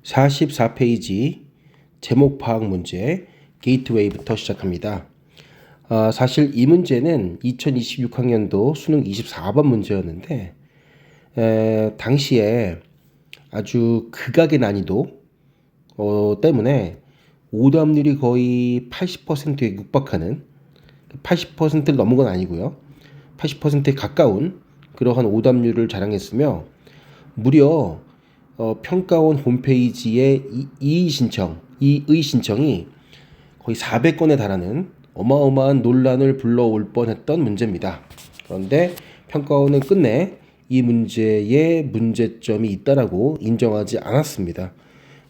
44페이지 제목 파악 문제 게이트웨이부터 시작합니다. 사실 이 문제는 2026학년도 수능 24번 문제였는데 당시에 아주 극악의 난이도 때문에 오답률이 거의 80%에 육박하는 80%를 넘은 건 아니고요. 80%에 가까운 그러한 오답률을 자랑했으며 무려 평가원 홈페이지에 이의 신청이 거의 400건에 달하는 어마어마한 논란을 불러올 뻔했던 문제입니다. 그런데 평가원은 끝내 이 문제에 문제점이 있다라고 인정하지 않았습니다.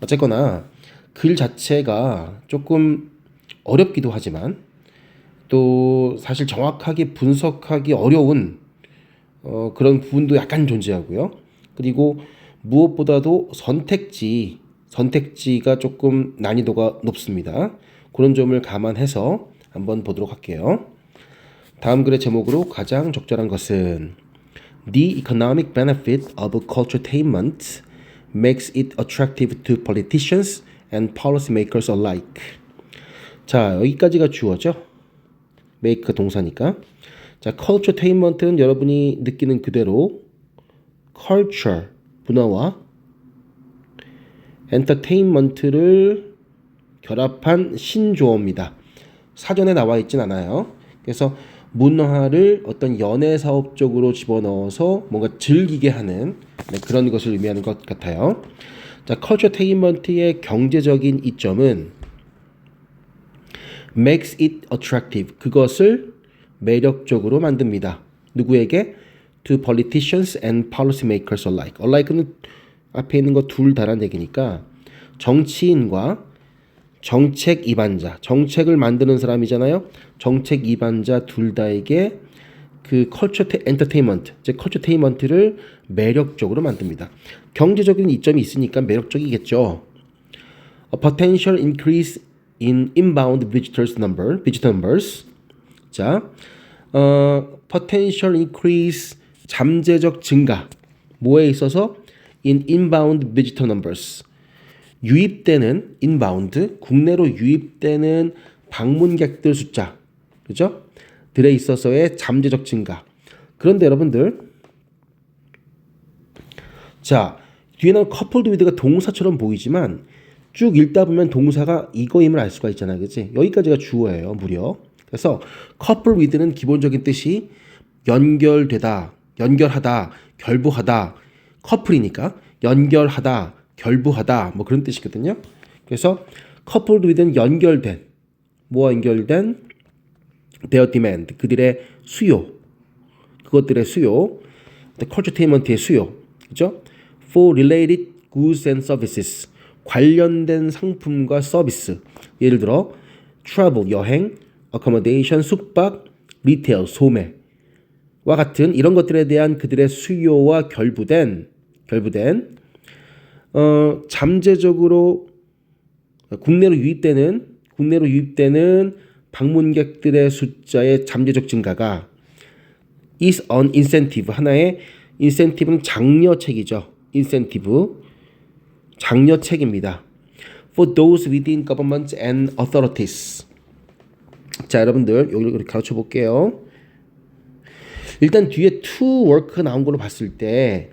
어쨌거나 글 자체가 조금 어렵기도 하지만 또 사실 정확하게 분석하기 어려운 그런 부분도 약간 존재하고요. 그리고 무엇보다도 선택지가 조금 난이도가 높습니다. 그런 점을 감안해서 한번 보도록 할게요. 다음 글의 제목으로 가장 적절한 것은 The economic benefit of culturetainment makes it attractive to politicians and policymakers alike. 자, 여기까지가 주어죠. make 동사니까. 자, culturetainment는 여러분이 느끼는 그대로 culture 문화와 entertainment를 결합한 신조어입니다. 사전에 나와 있진 않아요. 그래서 문화를 어떤 연애 사업 쪽으로 집어넣어서 뭔가 즐기게 하는 그런 것을 의미하는 것 같아요. 자, culturetainment의 경제적인 이점은 makes it attractive. 그것을 매력적으로 만듭니다. 누구에게? To politicians and policymakers alike. alike는 앞에 있는 거 둘 다란 얘기니까 정치인과 정책 입안자, 정책을 만드는 사람이잖아요. 정책 입안자 둘 다에게 그 culture entertainment, 즉 culturetainment를 매력적으로 만듭니다. 경제적인 이점이 있으니까 매력적이겠죠. A potential increase in inbound visitor numbers. 자, potential increase 잠재적 증가. 뭐에 있어서? in inbound visitor numbers. 유입되는 inbound, 국내로 유입되는 방문객들 숫자. 그죠? 들에 있어서의 잠재적 증가. 그런데 여러분들, 자, 뒤에는 coupled with가 동사처럼 보이지만 쭉 읽다 보면 동사가 이거임을 알 수가 있잖아요. 그치? 여기까지가 주어예요, 무려. 그래서 couple with는 기본적인 뜻이 연결되다, 연결하다, 결부하다, 커플이니까 연결하다, 결부하다 뭐 그런 뜻이거든요. 그래서 coupled with는 연결된, 뭐와 연결된? their demand, 그들의 수요, 그것들의 수요, culturetainment의 수요, 그죠? for related goods and services, 관련된 상품과 서비스, 예를 들어 travel, 여행, accommodation, 숙박, retail, 소매 와 같은 이런 것들에 대한 그들의 수요와 결부된 잠재적으로 국내로 유입되는 방문객들의 숫자의 잠재적 증가가 is an incentive, 하나의 incentive는 장려책이죠. incentive, 장려책입니다. for those within government and authorities. 자, 여러분들 여기를 가르쳐 볼게요. 일단 뒤에 to work가 나온 걸로 봤을 때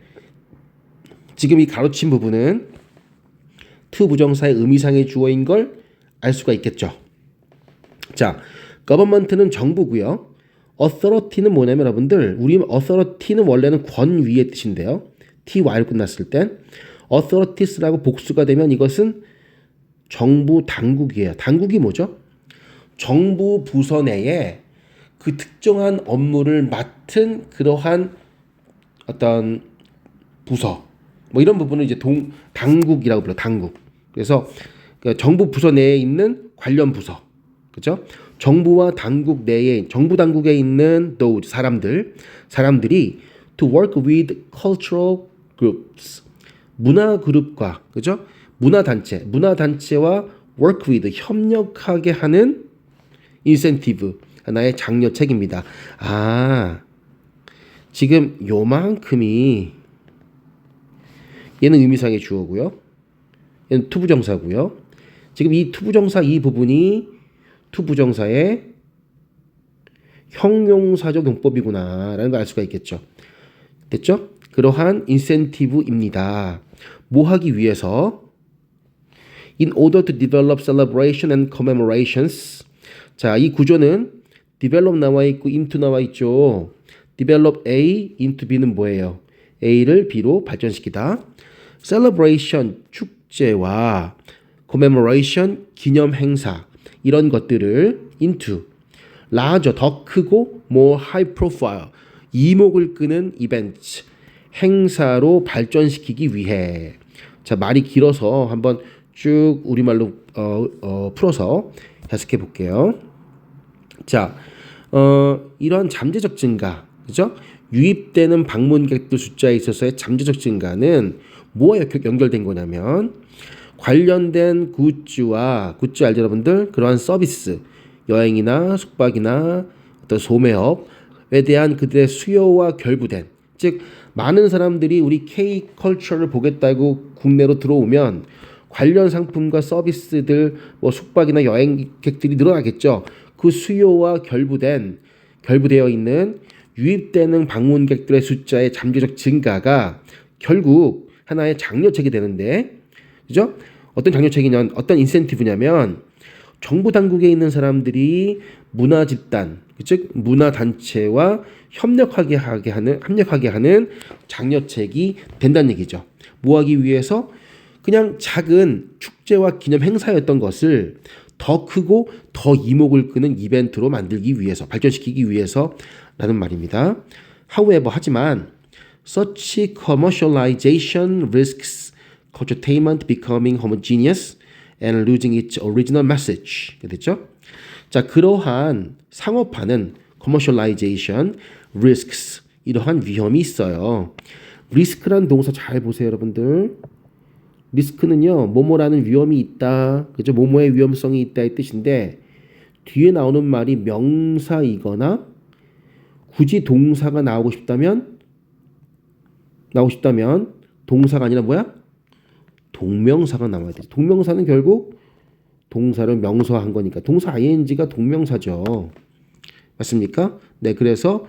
지금 이 가로친 부분은 to 부정사의 의미상의 주어인 걸 알 수가 있겠죠. 자, government는 정부고요. authority는 뭐냐면 여러분들, 우리 authority는 원래는 권위의 뜻인데요. ty로 끝났을 땐 authorities라고 복수가 되면 이것은 정부 당국이에요. 당국이 뭐죠? 정부 부서 내에 그 특정한 업무를 맡은 그러한 어떤 부서, 뭐 이런 부분을 이제 당국이라고 불러요. 당국. 그래서 정부 부서 내에 있는 관련 부서, 그죠? 정부와 당국 내에, 정부 당국에 있는 those 사람들이 to work with cultural groups, 문화 그룹과, 그죠? 문화 단체와 work with, 협력하게 하는 incentive, 하나의 장려책입니다. 아, 지금 요만큼이 얘는 의미상의 주어고요. 얘는 투부정사고요. 지금 이 투부정사 이 부분이 투부정사의 형용사적 용법이구나 라는 걸 알 수가 있겠죠. 됐죠? 그러한 인센티브입니다. 뭐 하기 위해서? In order to develop celebration and commemorations. 자, 이 구조는 develop 나와 있고 into 나와 있죠. develop A into B는 뭐예요? A를 B로 발전시키다. celebration, 축제와 commemoration, 기념 행사 이런 것들을 into larger, 더 크고 more high profile, 이목을 끄는 이벤트, 행사로 발전시키기 위해. 자, 말이 길어서 한번 쭉 우리말로 풀어서 해석해 볼게요. 자, 이런 잠재적 증가, 그죠? 유입되는 방문객들 숫자에 있어서의 잠재적 증가는 뭐와 연결된 거냐면 관련된 굿즈와 굿즈 알죠 여러분들? 그러한 서비스, 여행이나 숙박이나 어떤 소매업에 대한 그들의 수요와 결부된, 즉 많은 사람들이 우리 K-컬처를 보겠다고 국내로 들어오면 관련 상품과 서비스들, 뭐 숙박이나 여행객들이 늘어나겠죠. 그 수요와 결부되어 있는 유입되는 방문객들의 숫자의 잠재적 증가가 결국 하나의 장려책이 되는데, 그죠? 어떤 장려책이냐면 어떤 인센티브냐면 정부 당국에 있는 사람들이 문화 집단, 즉 문화 단체와 협력하게 하는 장려책이 된다는 얘기죠. 뭐 하기 위해서? 그냥 작은 축제와 기념 행사였던 것을 더 크고 더 이목을 끄는 이벤트로 만들기 위해서, 발전시키기 위해서라는 말입니다. However, 하지만 such commercialization risks entertainment becoming homogeneous and losing its original message. 됐죠? 자, 그러한 상업화는 commercialization risks, 이러한 위험이 있어요. 리스크란 동사 잘 보세요, 여러분들. 리스크는요, 뭐뭐라는 위험이 있다, 그죠? 뭐뭐의 위험성이 있다의 뜻인데 뒤에 나오는 말이 명사이거나 굳이 동사가 나오고 싶다면 동사가 아니라 뭐야? 동명사가 나와야 돼. 동명사는 결국 동사를 명사화한 거니까 동사 ing가 동명사죠. 맞습니까? 네, 그래서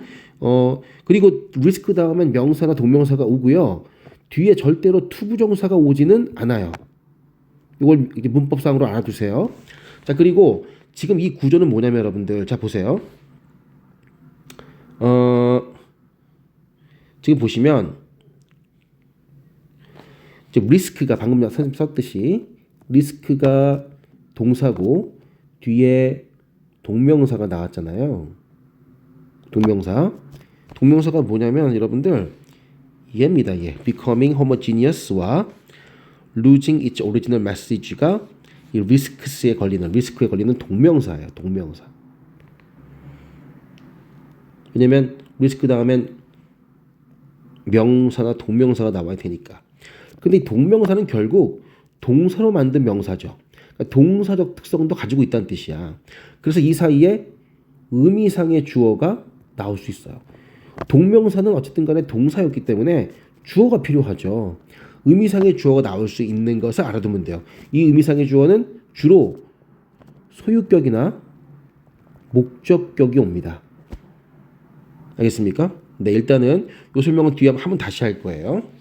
그리고 리스크 다음엔 명사나 동명사가 오고요. 뒤에 절대로 투부정사가 오지는 않아요. 이걸 이제 문법상으로 알아두세요. 자, 그리고 지금 이 구조는 뭐냐면 여러분들, 자 보세요. 지금 보시면 지금 리스크가 방금 선생님 썼듯이 리스크가 동사고 뒤에 동명사가 나왔잖아요. 동명사가 뭐냐면 여러분들 얘입니다. 얘. becoming homogeneous와 losing its original message가 이 리스크에 걸리는 동명사예요. 동명사. 왜냐면 리스크 다음엔 명사나 동명사가 나와야 되니까. 근데 이 동명사는 결국 동사로 만든 명사죠. 그러니까 동사적 특성도 가지고 있다는 뜻이야. 그래서 이 사이에 의미상의 주어가 나올 수 있어요. 동명사는 어쨌든 간에 동사였기 때문에 주어가 필요하죠. 의미상의 주어가 나올 수 있는 것을 알아두면 돼요. 이 의미상의 주어는 주로 소유격이나 목적격이 옵니다. 알겠습니까? 네, 일단은 이 설명은 뒤에 한번 다시 할 거예요.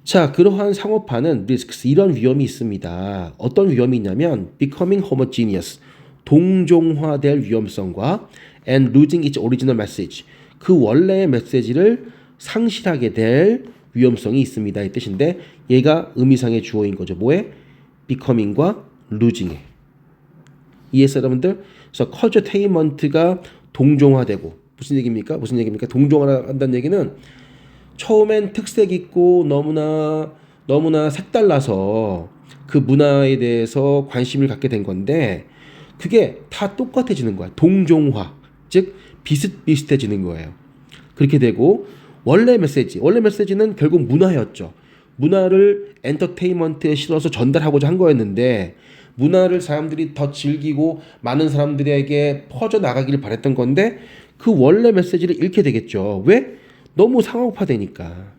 자, 그러한 상업화는 risks, 이런 위험이 있습니다. 어떤 위험이 있냐면 becoming homogeneous, 동종화될 위험성과 and losing its original message, 그 원래의 메시지를 상실하게 될 위험성이 있습니다. 이 뜻인데 얘가 의미상의 주어인 거죠. 뭐에? becoming과 losing에. 이해했어요, 여러분들? 그래서 컬처테인먼트가 동종화되고 무슨 얘기입니까? 동종화한다는 얘기는 처음엔 특색 있고 너무나 색달라서 그 문화에 대해서 관심을 갖게 된 건데 그게 다 똑같아지는 거야. 동종화, 즉 비슷비슷해지는 거예요. 그렇게 되고 원래 메시지는 결국 문화였죠. 문화를 엔터테인먼트에 실어서 전달하고자 한 거였는데 문화를 사람들이 더 즐기고 많은 사람들에게 퍼져나가기를 바랬던 건데 그 원래 메시지를 잃게 되겠죠. 왜? 너무 상업화되니까.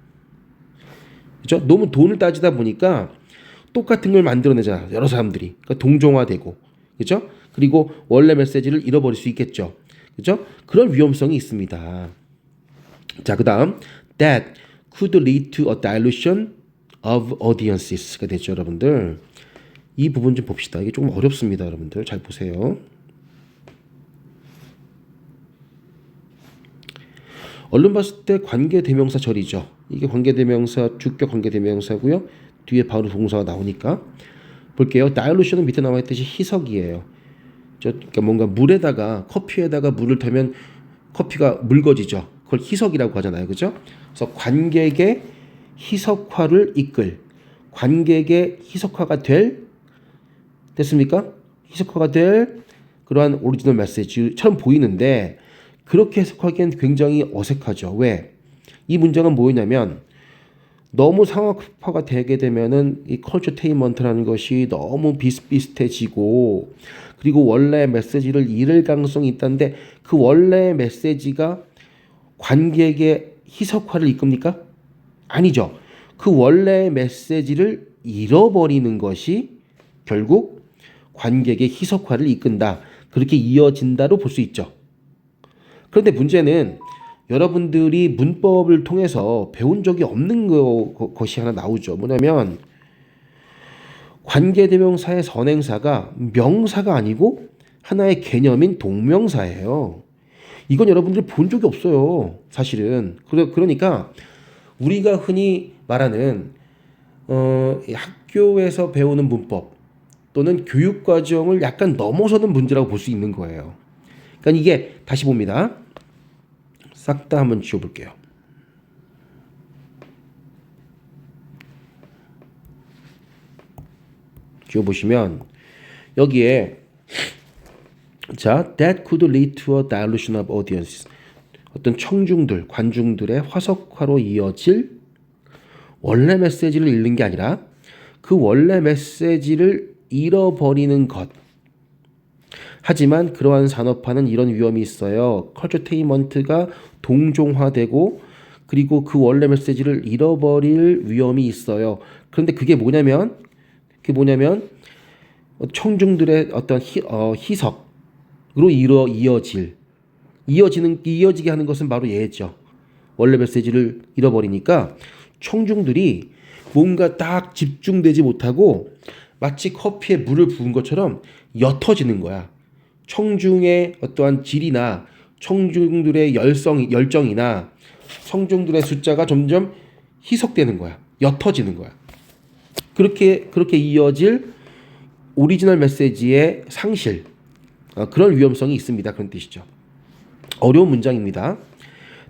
그렇죠? 너무 돈을 따지다 보니까 똑같은 걸 만들어내잖아. 여러 사람들이. 그러니까 동종화되고. 그죠? 그리고 원래 메시지를 잃어버릴 수 있겠죠. 그죠? 그런 위험성이 있습니다. 자, 그 다음 that could lead to a dilution of audiences가 되죠, 여러분들. 이 부분 좀 봅시다. 이게 조금 어렵습니다, 여러분들. 잘 보세요. 얼른 봤을 때 관계대명사 절이죠. 이게 관계대명사, 주격 관계대명사고요. 뒤에 바로 동사가 나오니까 볼게요. dilution은 밑에 나와 있듯이 희석이에요. 그러니까 뭔가 물에다가 커피에다가 물을 타면 커피가 묽어지죠. 그걸 희석이라고 하잖아요. 그죠? 그래서 관객의 희석화를 이끌, 관객의 희석화가 됐습니까? 희석화가 될 그러한 오리지널 메시지처럼 보이는데 그렇게 해석하기엔 굉장히 어색하죠. 왜? 이 문장은 뭐냐면 너무 상업화가 되게 되면은 이 컬처테인먼트라는 것이 너무 비슷비슷해지고 그리고 원래 메시지를 잃을 가능성이 있다는데 그 원래 메시지가 관객의 희석화를 이끕니까? 아니죠. 그 원래 메시지를 잃어버리는 것이 결국 관객의 희석화를 이끈다. 그렇게 이어진다로 볼 수 있죠. 그런데 문제는 여러분들이 문법을 통해서 배운 적이 없는 것이 하나 나오죠. 뭐냐면 관계대명사의 선행사가 명사가 아니고 하나의 개념인 동명사예요. 이건 여러분들이 본 적이 없어요. 사실은. 그러니까 우리가 흔히 말하는 학교에서 배우는 문법 또는 교육과정을 약간 넘어서는 문제라고 볼 수 있는 거예요. 그러니까 이게 다시 봅니다. 싹 다 한번 지워볼게요. 지워보시면 여기에 자, that could lead to a dilution of audiences. 어떤 청중들, 관중들의 화석화로 이어질 원래 메시지를 잃는 게 아니라 그 원래 메시지를 잃어버리는 것. 하지만 그러한 산업화는 이런 위험이 있어요. 컬처테인먼트가 동종화되고 그리고 그 원래 메시지를 잃어버릴 위험이 있어요. 그런데 그게 뭐냐면 청중들의 어떤 희석으로 이어지게 하는 것은 바로 얘죠. 원래 메시지를 잃어버리니까 청중들이 뭔가 딱 집중되지 못하고 마치 커피에 물을 부은 것처럼 옅어지는 거야. 청중의 어떠한 질이나 청중들의 열정이나 청중들의 숫자가 점점 희석되는 거야. 옅어지는 거야. 그렇게 이어질 오리지널 메시지의 상실, 그런 위험성이 있습니다. 그런 뜻이죠. 어려운 문장입니다.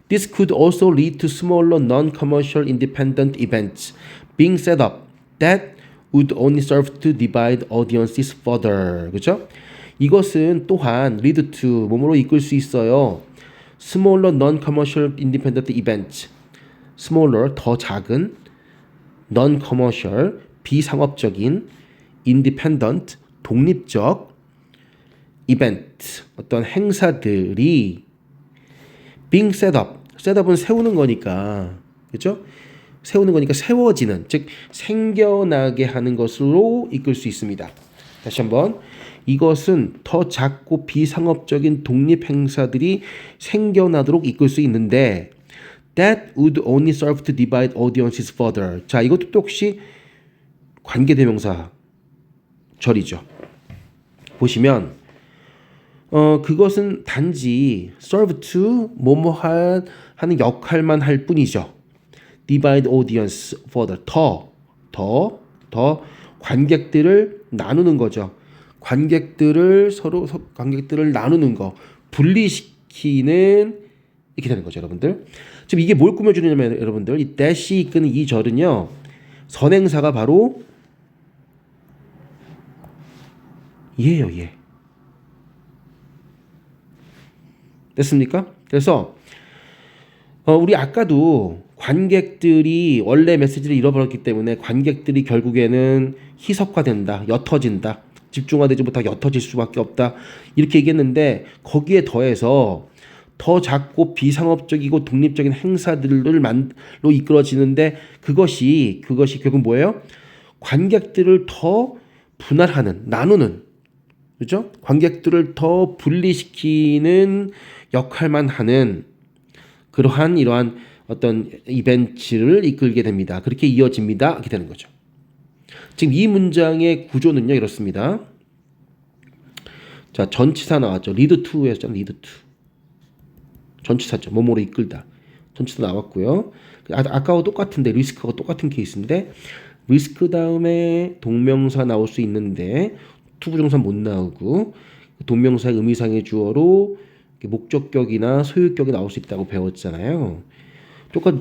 This could also lead to smaller non-commercial independent events being set up that would only serve to divide audiences further. 그렇죠? 이것은 또한 lead to 뭐뭐로 이끌 수 있어요. Smaller non-commercial independent events. Smaller 더 작은 non-commercial 비상업적인 independent 독립적 event 어떤 행사들이 being set up. set up은 세우는 거니까 그렇죠? 세우는 거니까 세워지는 즉 생겨나게 하는 것으로 이끌 수 있습니다. 다시 한번 이것은 더 작고 비상업적인 독립 행사들이 생겨나도록 이끌 수 있는데 that would only serve to divide audiences further. 자, 이것도 또 혹시 관계대명사 절이죠. 보시면 그것은 단지 serve to 뭐뭐 하는 역할만 할 뿐이죠. divide audience further. 더 관객들을 나누는 거죠. 관객들을 나누는 거, 분리시키는 이렇게 되는 거죠, 여러분들. 지금 이게 뭘 꾸며주냐면 여러분들 이 that이 이끄는 이 절은요 선행사가 바로 얘예요, 얘. 됐습니까? 그래서 우리 아까도 관객들이 원래 메시지를 잃어버렸기 때문에 관객들이 결국에는 희석화된다, 옅어진다, 집중화되지 못하게 옅어질 수밖에 없다 이렇게 얘기했는데 거기에 더해서 더 작고 비상업적이고 독립적인 행사들로 이끌어지는데 그것이 결국 뭐예요? 관객들을 더 분할하는, 나누는, 그죠? 관객들을 더 분리시키는 역할만 하는 그러한 이러한 어떤 이벤트를 이끌게 됩니다. 그렇게 이어집니다. 이렇게 되는 거죠. 지금 이 문장의 구조는요, 이렇습니다. 자, 전치사 나왔죠. lead to였죠. lead to. 전치사죠. 뭐뭐로 이끌다. 전치사 나왔고요. 아까와 똑같은데 리스크가 똑같은 케이스인데 리스크 다음에 동명사 나올 수 있는데 투부정사 못 나오고 동명사의 의미상의 주어로 목적격이나 소유격이 나올 수 있다고 배웠잖아요.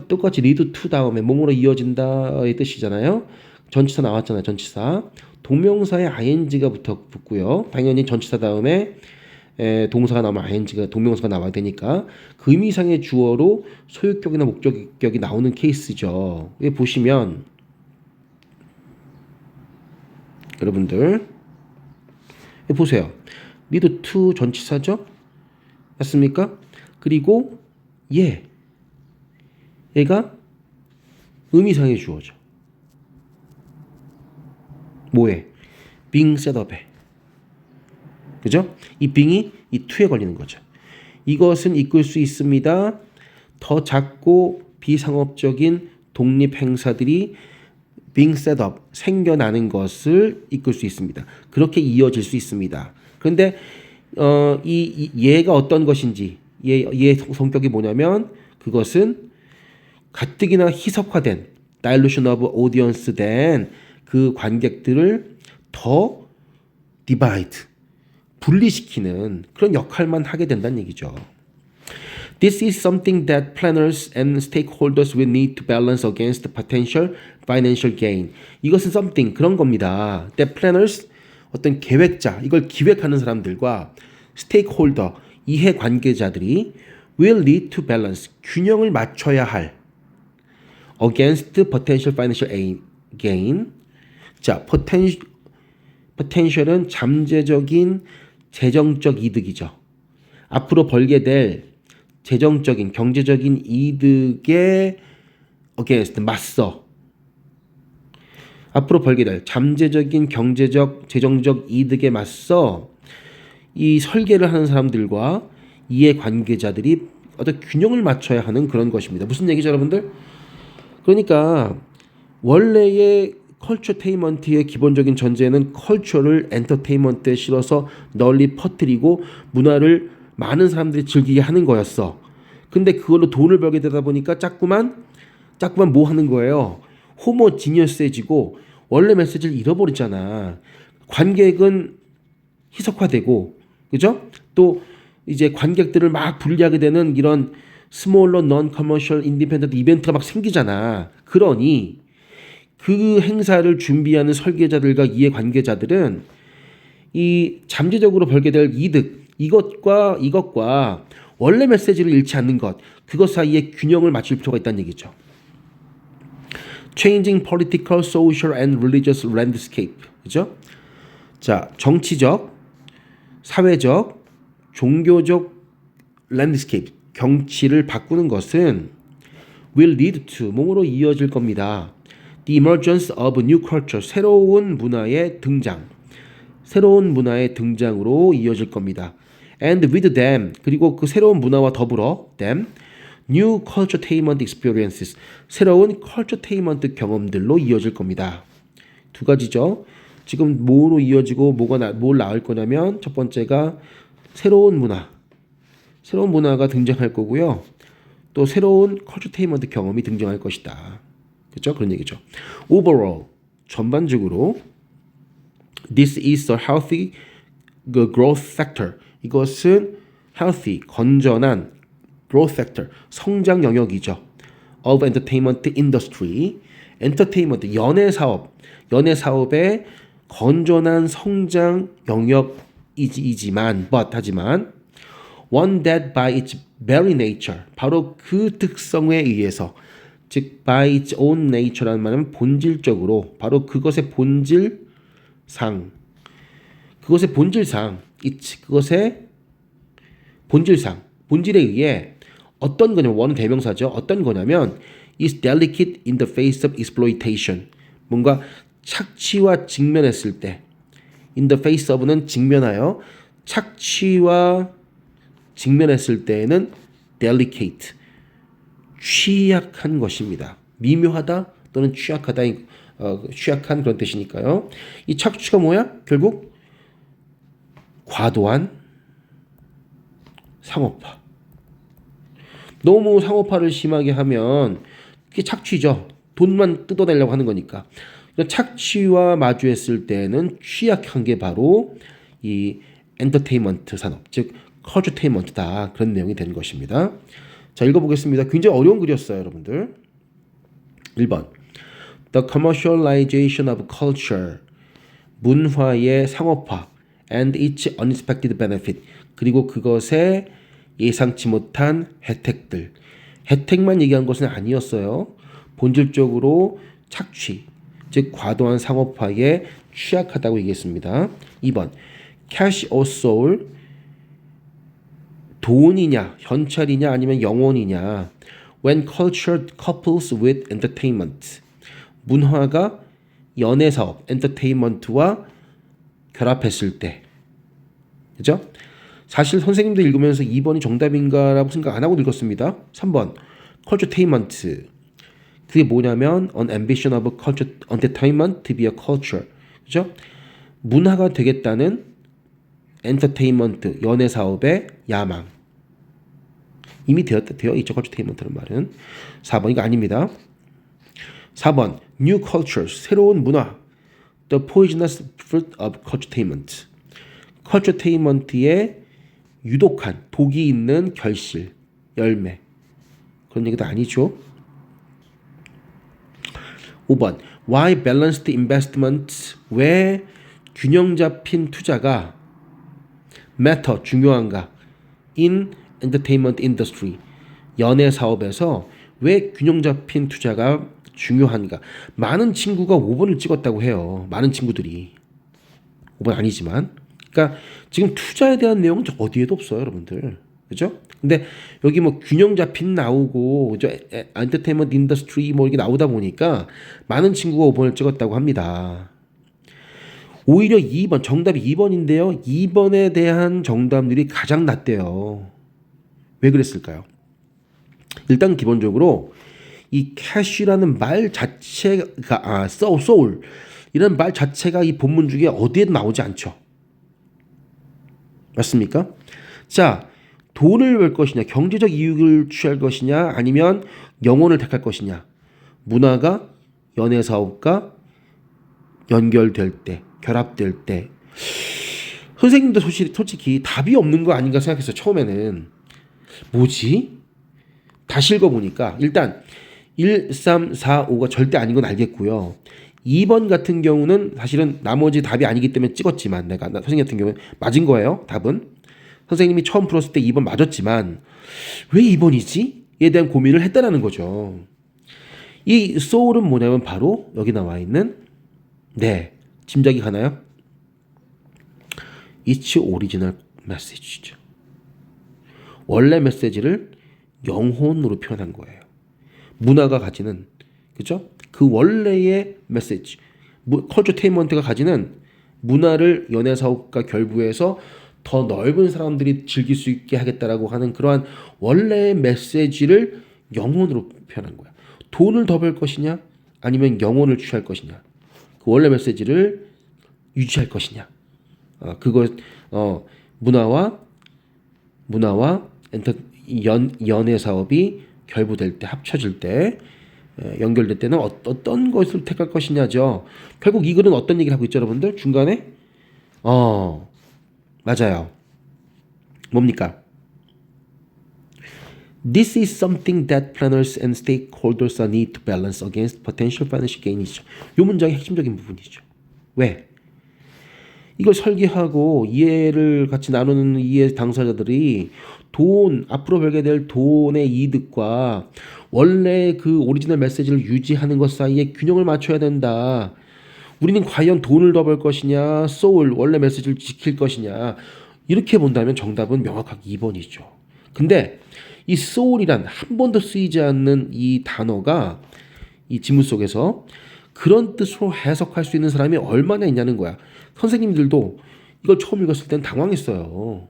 똑같이 lead to 다음에 뭐뭐로 이어진다의 뜻이잖아요. 전치사 나왔잖아요. 전치사. 동명사에 ing가 붙고요. 당연히 전치사 다음에 동사가 나오면 ing가 동명사가 나와야 되니까 그 의미상의 주어로 소유격이나 목적격이 나오는 케이스죠. 여기 보시면 여러분들 보세요. lead to 전치사죠? 맞습니까? 그리고 얘가 의미상의 주어죠. 뭐에? being set up에. 그죠? 이 being이 이 to에 걸리는 거죠. 이것은 이끌 수 있습니다. 더 작고 비상업적인 독립행사들이 being set up, 생겨나는 것을 이끌 수 있습니다. 그렇게 이어질 수 있습니다. 그런데 얘가 어떤 것인지, 얘의 성격이 뭐냐면 그것은 가뜩이나 희석화된 dilution of audience 된 그 관객들을 더 divide, 분리시키는 그런 역할만 하게 된다는 얘기죠. This is something that planners and stakeholders will need to balance against potential financial gain. 이것은 something, 그런 겁니다. That planners, 어떤 계획자, 이걸 기획하는 사람들과 stakeholder, 이해관계자들이 will need to balance, 균형을 맞춰야 할 against potential financial gain. 자, potential은 잠재적인 재정적 이득이죠. 앞으로 벌게 될 재정적인, 경제적인 이득에 against, 맞서. 앞으로 벌게 될 잠재적인 경제적, 재정적 이득에 맞서 이 설계를 하는 사람들과 이해관계자들이 어떤 균형을 맞춰야 하는 그런 것입니다. 무슨 얘기죠, 여러분들? 그러니까 원래의 컬처테인먼트의 기본적인 전제는 컬처를 엔터테인먼트에 실어서 널리 퍼뜨리고 문화를 많은 사람들이 즐기게 하는 거였어. 근데 그걸로 돈을 벌게 되다 보니까 자꾸만 뭐 하는 거예요? 호모지니어스해지고 원래 메시지를 잃어버리잖아. 관객은 희석화되고, 그죠? 또 이제 관객들을 막 분리하게 되는 이런 스몰러 non commercial independent 이벤트가 막 생기잖아. 그러니 그 행사를 준비하는 설계자들과 이해관계자들은 이 잠재적으로 벌게 될 이득, 이것과 원래 메시지를 잃지 않는 것, 그것 사이에 균형을 맞출 필요가 있다는 얘기죠. Changing political, social and religious landscape. 그죠? 자, 정치적, 사회적, 종교적 landscape, 경치를 바꾸는 것은 will lead to, 뭐로 이어질 겁니다. The emergence of new culture, 새로운 문화의 등장으로 이어질 겁니다. And with them, 그리고 그 새로운 문화와 더불어 them, new culturetainment experiences, 새로운 culturetainment 경험들로 이어질 겁니다. 두 가지죠. 지금 뭐로 이어지고 뭘 나올 거냐면 첫 번째가 새로운 문화가 등장할 거고요. 또 새로운 culturetainment 경험이 등장할 것이다. 그렇죠? 그런 얘기죠. Overall, 전반적으로 this is a healthy growth sector. 이것은 healthy, 건전한 growth sector, 성장 영역이죠. of entertainment industry. entertainment, 연예 사업의 건전한 성장 영역이지만 하지만 one that by its very nature, 바로 그 특성에 의해서, 즉 by its own nature라는 말은 본질적으로, 바로 그것의 본질에 의해 어떤 거냐면, 원은 대명사죠. 어떤 거냐면 is delicate in the face of exploitation. 뭔가 착취와 직면했을 때 in the face of는 직면하여 착취와 직면했을 때에는 delicate 취약한 것입니다. 미묘하다 또는 취약하다 취약한 그런 뜻이니까요. 이 착취가 뭐야? 결국 과도한 상업화. 너무 상업화를 심하게 하면 그게 착취죠. 돈만 뜯어내려고 하는 거니까. 착취와 마주했을 때는 취약한 게 바로 이 엔터테인먼트 산업, 즉 커뮤테인먼트다. 그런 내용이 되는 것입니다. 자, 읽어보겠습니다. 굉장히 어려운 글이었어요, 여러분들. 1번. The commercialization of culture. 문화의 상업화 and its unexpected benefit. 그리고 그것의 예상치 못한 혜택들. 혜택만 얘기한 것은 아니었어요. 본질적으로 착취, 즉 과도한 상업화에 취약하다고 얘기했습니다. 2번. cash or soul. 돈이냐, 현찰이냐, 아니면 영혼이냐. When culture couples with entertainment. 문화가 연예사업, 엔터테인먼트와 결합했을 때. 그죠? 사실 선생님도 읽으면서 2번이 정답인가라고 생각 안 하고 읽었습니다. 3번. culturetainment. 그게 뭐냐면 an ambition of culture entertainment to be a culture. 그죠? 문화가 되겠다는 엔터테인먼트, 연예 사업의 야망. 이미 되어 있죠. culturetainment라는 말은. 4번 이거 아닙니다. 4번 new cultures, 새로운 문화. The poisonous fruit of culturetainment. culturetainment의 유독한 독이 있는 결실, 열매. 그런 얘기도 아니죠. 5번 why balanced investment. 왜 균형 잡힌 투자가 matter, 중요한가. in entertainment industry. 연예 사업에서 왜 균형 잡힌 투자가 중요한가. 많은 친구가 5번을 찍었다고 해요. 많은 친구들이. 5번 아니지만. 그러니까 지금 투자에 대한 내용은 어디에도 없어요, 여러분들. 그죠? 근데 여기 뭐 균형 잡힌 나오고 엔터테인먼트 인더스트리 뭐 이게 나오다 보니까 많은 친구가 5번을 찍었다고 합니다. 오히려 2번, 정답이 2번인데요. 2번에 대한 정답률이 가장 낮대요. 왜 그랬을까요? 일단 기본적으로 이 cash라는 말 자체가 soul 이런 말 자체가 이 본문 중에 어디에도 나오지 않죠. 맞습니까? 자, 돈을 벌 것이냐, 경제적 이익을 취할 것이냐, 아니면 영혼을 택할 것이냐. 문화가 연예 사업과 연결될 때, 결합될 때. 선생님도 솔직히 답이 없는 거 아닌가 생각했어요. 처음에는. 뭐지? 다시 읽어보니까 일단 1, 3, 4, 5가 절대 아닌 건 알겠고요. 2번 같은 경우는 사실은 나머지 답이 아니기 때문에 찍었지만 선생님 같은 경우는 맞은 거예요. 답은. 선생님이 처음 풀었을 때 2번 맞았지만 왜 2번이지? 에 대한 고민을 했다라는 거죠. 이 soul은 뭐냐면 바로 여기 나와 있는 짐작이 가나요? It's original message죠. 원래 메시지를 영혼으로 표현한 거예요. 문화가 가지는, 그죠? 그 원래의 메시지, 컬처테인먼트가 가지는 문화를 연예사업과 결부해서 더 넓은 사람들이 즐길 수 있게 하겠다라고 하는 그러한 원래의 메시지를 영혼으로 표현한 거야. 돈을 더 벌 것이냐, 아니면 영혼을 취할 것이냐, 그 원래 메시지를 유지할 것이냐. 문화와 연예 사업이 결부될 때, 합쳐질 때, 연결될 때는 어떤 것을 택할 것이냐죠. 결국 이 글은 어떤 얘기를 하고 있죠, 여러분들? 중간에 맞아요. 뭡니까? This is something that planners and stakeholders need to balance against potential financial gain이죠. 이 문장의 핵심적인 부분이죠. 왜? 이걸 설계하고 이해를 같이 나누는 이해 당사자들이 앞으로 벌게 될 돈의 이득과 원래 그 오리지널 메시지를 유지하는 것 사이에 균형을 맞춰야 된다. 우리는 과연 돈을 더 벌 것이냐, 소울, 원래 메시지를 지킬 것이냐. 이렇게 본다면 정답은 명확하게 2번이죠. 근데 이 soul이란 한 번도 쓰이지 않는 이 단어가 이 지문 속에서 그런 뜻으로 해석할 수 있는 사람이 얼마나 있냐는 거야. 선생님들도 이걸 처음 읽었을 땐 당황했어요.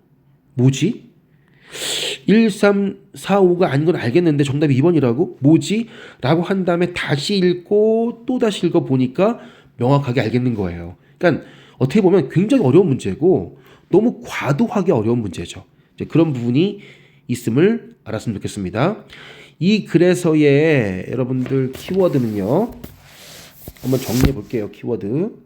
뭐지? 1, 3, 4, 5가 아닌 건 알겠는데 정답이 2번이라고? 뭐지? 라고 한 다음에 다시 읽고 또 다시 읽어보니까 명확하게 알겠는 거예요. 그러니까 어떻게 보면 굉장히 어려운 문제고 너무 과도하게 어려운 문제죠. 이제 그런 부분이 있음을 알았으면 좋겠습니다. 이 글에서의 여러분들 키워드는요. 한번 정리해 볼게요. 키워드는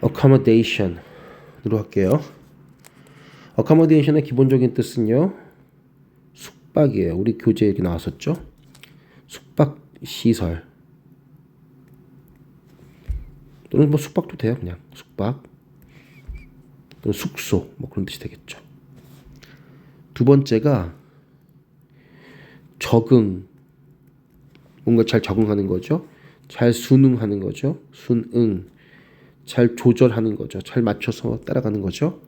accommodation으로 할게요. accommodation의 기본적인 뜻은요. 숙박이에요. 우리 교재에 이렇게 나왔었죠. 숙박 시설 또는 뭐 숙박도 돼요. 그냥 숙박 또는 숙소 뭐 그런 뜻이 되겠죠. 두 번째가 적응, 뭔가 잘 적응하는 거죠. 잘 순응하는 거죠. 순응, 잘 조절하는 거죠. 잘 맞춰서 따라가는 거죠.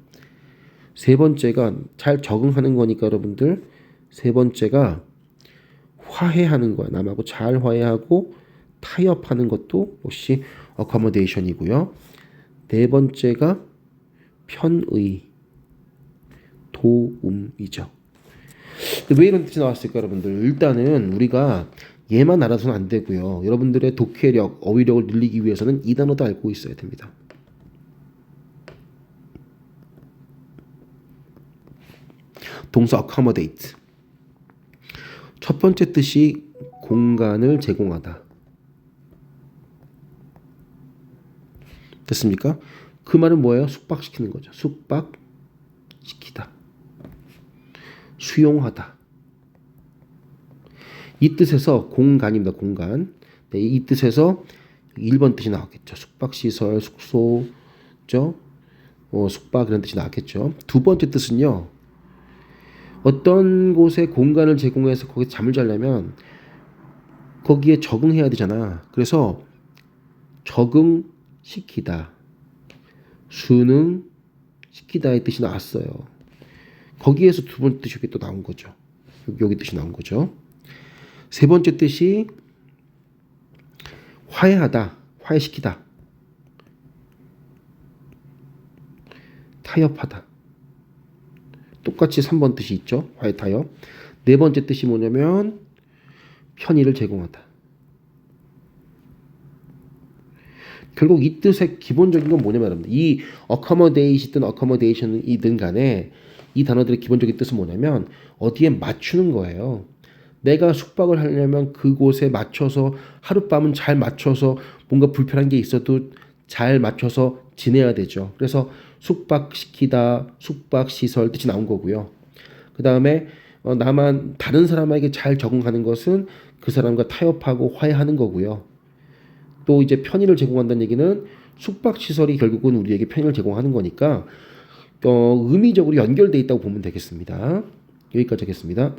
세 번째가 잘 적응하는 거니까 여러분들 세 번째가 화해하는 거야. 남하고 잘 화해하고 타협하는 것도 역시 accommodation이고요. 네 번째가 편의, 도움이죠. 왜 이런 뜻이 나왔을까 여러분들? 일단은 우리가 얘만 알아서는 안 되고요. 여러분들의 독해력, 어휘력을 늘리기 위해서는 이 단어도 알고 있어야 됩니다. 동사 accommodate. 첫 번째 뜻이 공간을 제공하다. 됐습니까? 그 말은 뭐예요? 숙박시키는 거죠. 숙박시키다. 수용하다. 이 뜻에서 공간입니다. 공간. 네, 이 뜻에서 1번 뜻이 나왔겠죠. 숙박시설, 숙소죠. 숙박 이런 뜻이 나왔겠죠. 두 번째 뜻은요. 어떤 곳에 공간을 제공해서 거기서 잠을 자려면 거기에 적응해야 되잖아. 그래서 적응시키다. 순응시키다의 뜻이 나왔어요. 거기에서 두 번째 뜻이 또 나온 거죠. 여기 뜻이 나온 거죠. 세 번째 뜻이 화해하다, 화해시키다, 타협하다. 똑같이 3번 뜻이 있죠. 화해, 타협. 네 번째 뜻이 뭐냐면 편의를 제공하다. 결국 이 뜻의 기본적인 건 뭐냐면 여러분들 이 accommodate이든 accommodation이든 간에 이 단어들의 기본적인 뜻은 뭐냐면 어디에 맞추는 거예요. 내가 숙박을 하려면 그곳에 맞춰서 하룻밤은 잘 맞춰서 뭔가 불편한 게 있어도 잘 맞춰서 지내야 되죠. 그래서 숙박시키다, 숙박시설 뜻이 나온 거고요. 그 다음에 나만 다른 사람에게 잘 적응하는 것은 그 사람과 타협하고 화해하는 거고요. 또 이제 편의를 제공한다는 얘기는 숙박시설이 결국은 우리에게 편의를 제공하는 거니까 의미적으로 연결돼 있다고 보면 되겠습니다. 여기까지 하겠습니다.